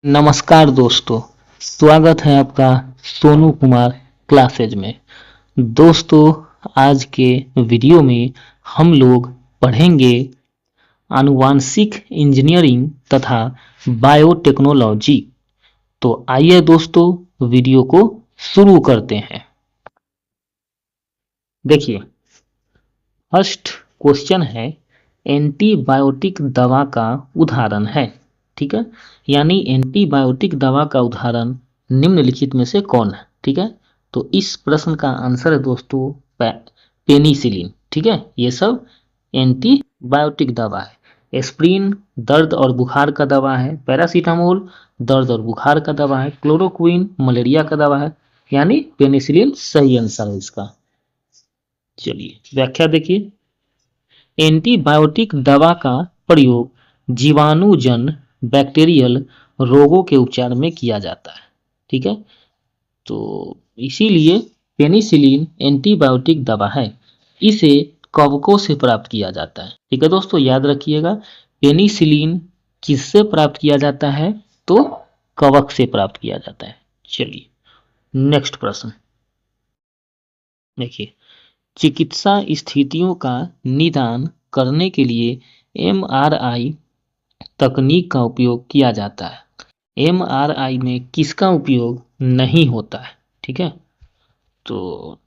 नमस्कार दोस्तों, स्वागत है आपका सोनू कुमार क्लासेज में। दोस्तों, आज के वीडियो में हम लोग पढ़ेंगे आनुवांशिक इंजीनियरिंग तथा बायोटेक्नोलॉजी। तो आइए दोस्तों, वीडियो को शुरू करते हैं। देखिए, फर्स्ट क्वेश्चन है, एंटीबायोटिक दवा का उदाहरण है। ठीक है, यानी एंटीबायोटिक दवा का उदाहरण निम्नलिखित में से कौन है। ठीक है, तो इस प्रश्न का आंसर है दोस्तों पेनिसिलिन। ठीक है, ये सब एंटीबायोटिक दवा है। एस्प्रिन दर्द और बुखार का दवा है। पैरासीटामोल दर्द और बुखार का दवा है। क्लोरोक्विन मलेरिया का दवा है, यानी पेनिसिलिन सही आंसर है इसका। चलिए व्याख्या देखिए, एंटीबायोटिक दवा का प्रयोग जीवाणुजन बैक्टीरियल रोगों के उपचार में किया जाता है। ठीक है, तो इसीलिए पेनिसिलिन एंटीबायोटिक दवा है। इसे कवकों से प्राप्त किया जाता है। ठीक है दोस्तों, याद रखिएगा, पेनिसिलिन किससे प्राप्त किया जाता है, तो कवक से प्राप्त किया जाता है। चलिए नेक्स्ट प्रश्न देखिए, चिकित्सा स्थितियों का निदान करने के लिए एमआरआई तकनीक का उपयोग किया जाता है। एमआरआई में किसका उपयोग नहीं होता है। ठीक है, तो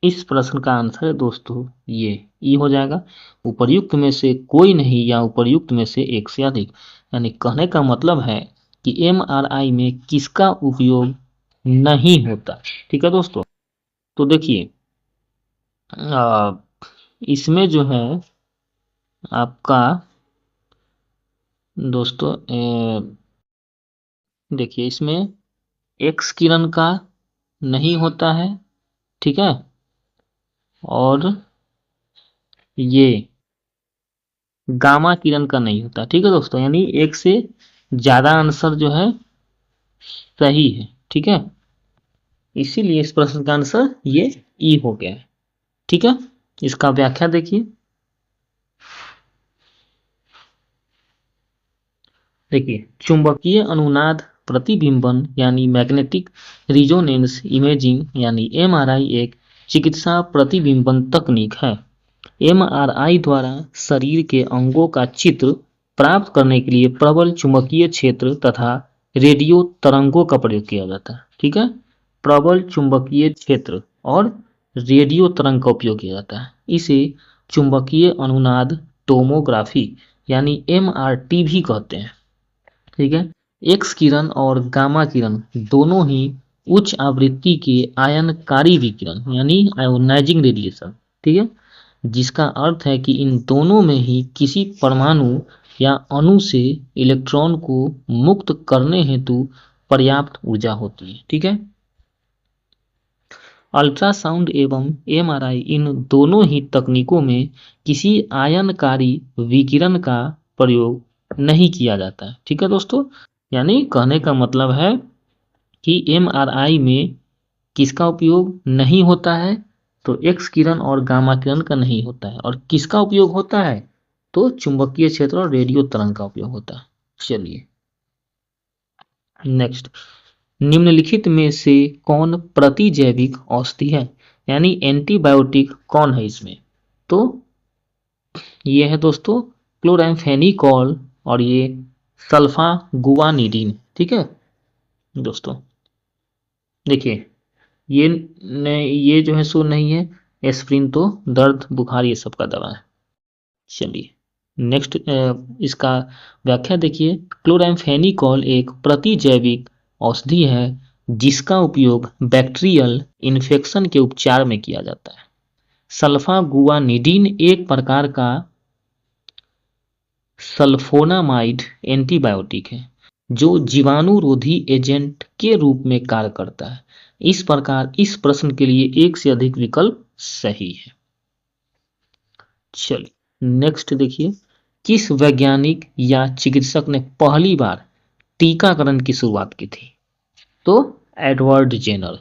इस प्रश्न का आंसर है दोस्तों ये ई हो जाएगा, उपर्युक्त में से कोई नहीं या उपर्युक्त में से एक से अधिक। यानी कहने का मतलब है कि एमआरआई में किसका उपयोग नहीं होता। ठीक है दोस्तों, तो देखिए इसमें जो है आपका दोस्तों देखिए, इसमें एक्स किरण का नहीं होता है। ठीक है, और ये गामा किरण का नहीं होता। ठीक है दोस्तों, यानी एक से ज्यादा आंसर जो है सही है। ठीक है, इसीलिए इस प्रश्न का आंसर ये ई हो गया है। ठीक है, इसका व्याख्या देखिए, चुंबकीय अनुनाद प्रतिबिंबन यानी मैग्नेटिक रिजोनेंस इमेजिंग यानी एमआरआई एक चिकित्सा प्रतिबिंबन तकनीक है। एमआरआई द्वारा शरीर के अंगों का चित्र प्राप्त करने के लिए प्रबल चुंबकीय क्षेत्र तथा रेडियो तरंगों का प्रयोग किया जाता है। ठीक है, प्रबल चुंबकीय क्षेत्र और रेडियो तरंग का उपयोग किया जाता है। इसे चुंबकीय अनुनाद टोमोग्राफी यानी एमआरटी भी कहते हैं। ठीक है, एक्स किरण और गामा किरण दोनों ही उच्च आवृत्ति के आयनकारी विकिरण यानी आयोनाइजिंग रेडिएशन। ठीक है, जिसका अर्थ है कि इन दोनों में ही किसी परमाणु या अणु से इलेक्ट्रॉन को मुक्त करने हेतु पर्याप्त ऊर्जा होती है। ठीक है, अल्ट्रासाउंड एवं एमआरआई इन दोनों ही तकनीकों में किसी आयनकारी विकिरण का प्रयोग नहीं किया जाता है। ठीक है दोस्तों, यानी कहने का मतलब है कि एमआरआई में किसका उपयोग नहीं होता है, तो एक्स किरण और गामा किरण का नहीं होता है। और किसका उपयोग होता है, तो चुंबकीय क्षेत्र और रेडियो तरंग का उपयोग होता है। चलिए नेक्स्ट, निम्नलिखित में से कौन प्रतिजैविक औषधि है, यानी एंटीबायोटिक कौन है इसमें, तो ये है दोस्तों क्लोराम्फेनिकोल और ये सल्फागुआनिडीन। ठीक है दोस्तों, देखिए ये जो है सो नहीं है, एस्प्रिन तो दर्द बुखार ये सब का दवा है। चलिए नेक्स्ट इसका व्याख्या देखिए, क्लोराम्फेनिकोल एक प्रतिजैविक औषधि है जिसका उपयोग बैक्टीरियल इन्फेक्शन के उपचार में किया जाता है। सल्फागुआनिडीन एक प्रकार का सल्फोनामाइड एंटीबायोटिक है जो जीवाणुरोधी एजेंट के रूप में कार्य करता है। इस प्रकार इस प्रश्न के लिए एक से अधिक विकल्प सही है। चलिए नेक्स्ट देखिए, किस वैज्ञानिक या चिकित्सक ने पहली बार टीकाकरण की शुरुआत की थी, तो एडवर्ड जेनर।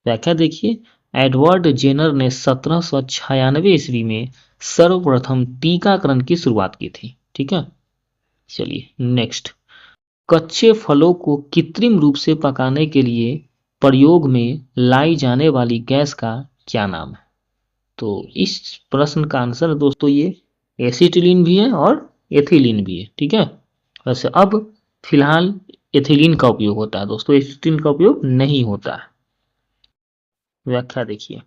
व्याख्या देखिए, एडवर्ड जेनर ने 1796 ईस्वी में सर्वप्रथम टीकाकरण की शुरुआत की थी। ठीक है, चलिए नेक्स्ट, कच्चे फलों को कृत्रिम रूप से पकाने के लिए प्रयोग में लाई जाने वाली गैस का क्या नाम है? तो इस प्रश्न का आंसर दोस्तों ये एसिटिलीन भी है और एथिलीन भी है। ठीक है, वैसे अब फिलहाल एथिलीन का उपयोग होता है दोस्तों, एसिटिलीन का उपयोग नहीं होता है। व्याख्या देखिए,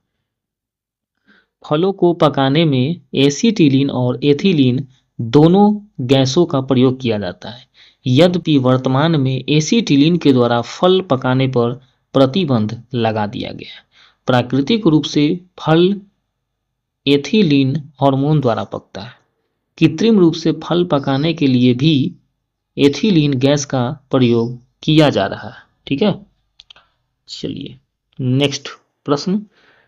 फलों को पकाने में एसिटिलीन और एथिलीन दोनों गैसों का प्रयोग किया जाता है। यद्यपि वर्तमान में एसिटिलीन के द्वारा फल पकाने पर प्रतिबंध लगा दिया गया है। प्राकृतिक रूप से फल एथिलीन हार्मोन द्वारा पकता है। कृत्रिम रूप से फल पकाने के लिए भी एथिलीन गैस का प्रयोग किया जा रहा है। ठीक है, चलिए नेक्स्ट प्रश्न,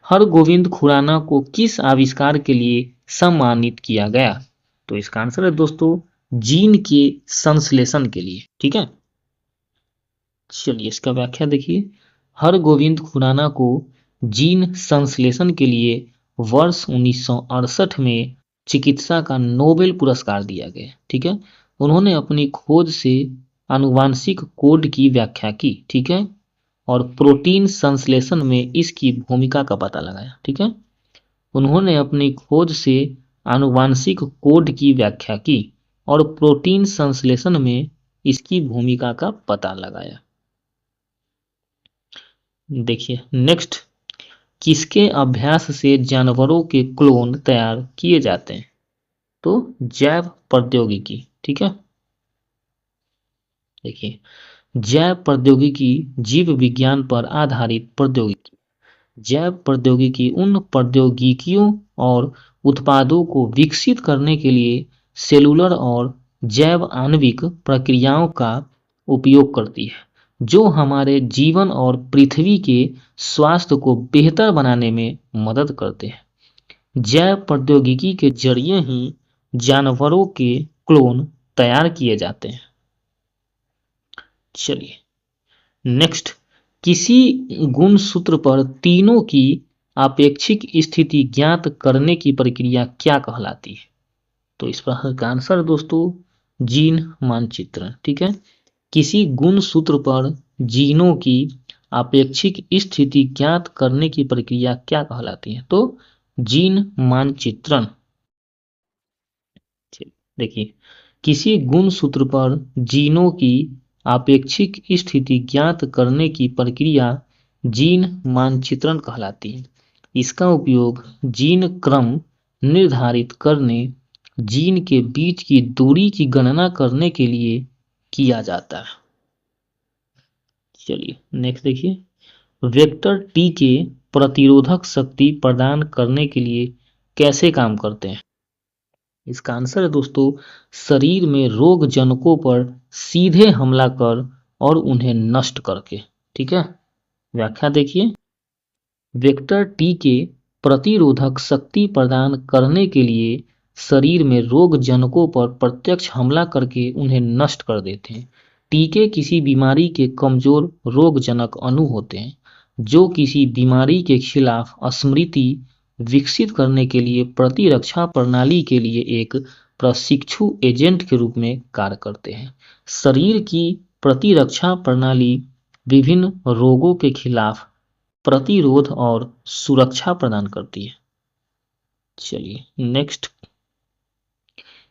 हरगोविंद खुराना को किस आविष्कार के लिए सम्मानित किया गया? तो इसका आंसर है दोस्तों जीन के संश्लेषण के लिए। ठीक है, चलिए इसका व्याख्या देखिए, हरगोविंद खुराना को जीन संश्लेषण के लिए वर्ष 1968 में चिकित्सा का नोबेल पुरस्कार दिया गया। ठीक है, उन्होंने अपनी खोज से आनुवांशिक कोड की व्याख्या की। ठीक है, और प्रोटीन संश्लेषण में इसकी भूमिका का पता लगाया। ठीक है, उन्होंने अपनी खोज से आनुवांशिक कोड की व्याख्या की और प्रोटीन संश्लेषण में इसकी भूमिका का पता लगाया। देखिए नेक्स्ट, किसके अभ्यास से जानवरों के क्लोन तैयार किए जाते हैं? तो जैव प्रौद्योगिकी। ठीक है, देखिए जैव प्रौद्योगिकी जीव विज्ञान पर आधारित प्रौद्योगिकी। जैव प्रौद्योगिकी उन प्रौद्योगिकियों और उत्पादों को विकसित करने के लिए सेलुलर और जैव आणविक प्रक्रियाओं का उपयोग करती है जो हमारे जीवन और पृथ्वी के स्वास्थ्य को बेहतर बनाने में मदद करते हैं। जैव प्रौद्योगिकी के जरिए ही जानवरों के क्लोन तैयार किए जाते हैं। चलिए नेक्स्ट, किसी गुणसूत्र पर तीनों की आपेक्षिक स्थिति ज्ञात करने की प्रक्रिया क्या कहलाती है? तो इस प्रश्न का आंसर दोस्तों जीन मानचित्रण। ठीक है, किसी गुणसूत्र पर जीनों की आपेक्षिक स्थिति ज्ञात करने की प्रक्रिया क्या कहलाती है? तो जीन मानचित्रण। देखिए, किसी गुणसूत्र पर जीनों की आपेक्षिक स्थिति ज्ञात करने की प्रक्रिया जीन मानचित्रण कहलाती है। इसका उपयोग जीन क्रम निर्धारित करने, जीन के बीच की दूरी की गणना करने के लिए किया जाता है। चलिए नेक्स्ट देखिए, वेक्टर टी के प्रतिरोधक शक्ति प्रदान करने के लिए कैसे काम करते हैं? इसका आंसर है दोस्तों शरीर में रोग जनकों पर सीधे हमला कर और उन्हें नष्ट करके। ठीक है, व्याख्या देखिए, वेक्टर टी के प्रतिरोधक शक्ति प्रदान करने के लिए शरीर में रोग जनकों पर प्रत्यक्ष हमला करके उन्हें नष्ट कर देते हैं। टीके किसी बीमारी के कमजोर रोगजनक अणु होते हैं जो किसी बीमारी के खिलाफ स्मृति विकसित करने के लिए प्रतिरक्षा प्रणाली के लिए एक प्रशिक्षु एजेंट के रूप में कार्य करते हैं। शरीर की प्रतिरक्षा प्रणाली विभिन्न रोगों के खिलाफ प्रतिरोध और सुरक्षा प्रदान करती है। चलिए नेक्स्ट,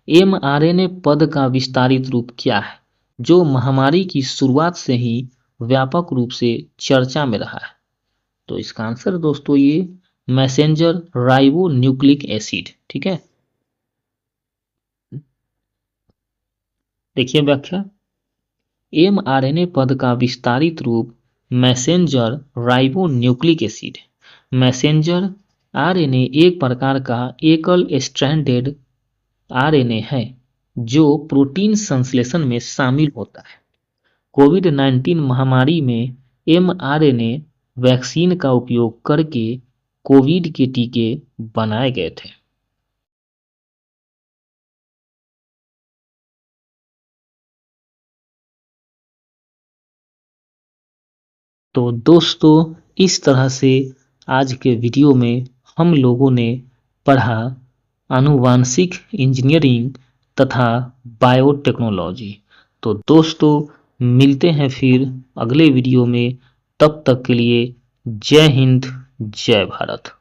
एमआरएनए पद का विस्तारित रूप क्या है जो महामारी की शुरुआत से ही व्यापक रूप से चर्चा में रहा है? तो इसका आंसर दोस्तों ये मैसेंजर राइबो न्यूक्लिक एसिड। ठीक है, देखिए व्याख्या, एमआरएनए पद का विस्तारित रूप messenger ribo nucleic acid. Messenger RNA एक प्रकार का एकल स्ट्रैंडेड आरएनए है जो प्रोटीन संश्लेषण में शामिल होता है। कोविड-19 महामारी में एमआरएनए वैक्सीन का उपयोग करके कोविड के टीके बनाए गए थे। तो दोस्तों इस तरह से आज के वीडियो में हम लोगों ने पढ़ा आनुवांशिक इंजीनियरिंग तथा बायोटेक्नोलॉजी। तो दोस्तों मिलते हैं फिर अगले वीडियो में, तब तक के लिए जय हिंद जय भारत।